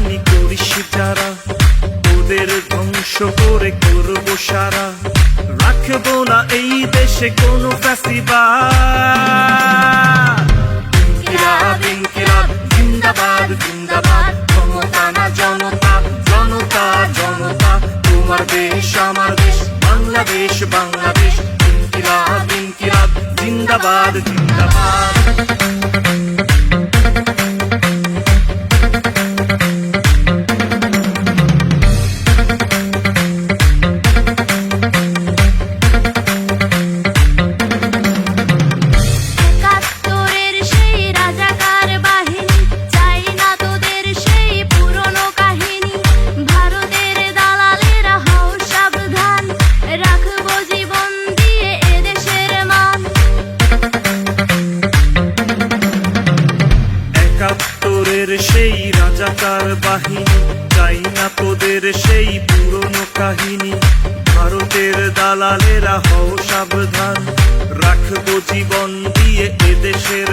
হানাহানি করিস যারা, ওদের ধ্বংস করে করব সারা। রাখবো না এই দেশে কোনো ফ্যাসিবাদ। ইনকিলাব ইনকিলাব জিন্দাবাদ জিন্দাবাদ, ক্ষমতা না জনতা, জনতা জনতা। তোমার দেশ আমার দেশ, বাংলাদেশ বাংলাদেশ। ইনকিলাব ইনকিলাব জিন্দাবাদ জিন্দাবাদ। সেই রাজাকার বাহিনী, চাই না তোদের সেই পুরনো কাহিনী। ভারতের দালালেরা হও সাবধান, রাখবো জীবন দিয়ে এদেশের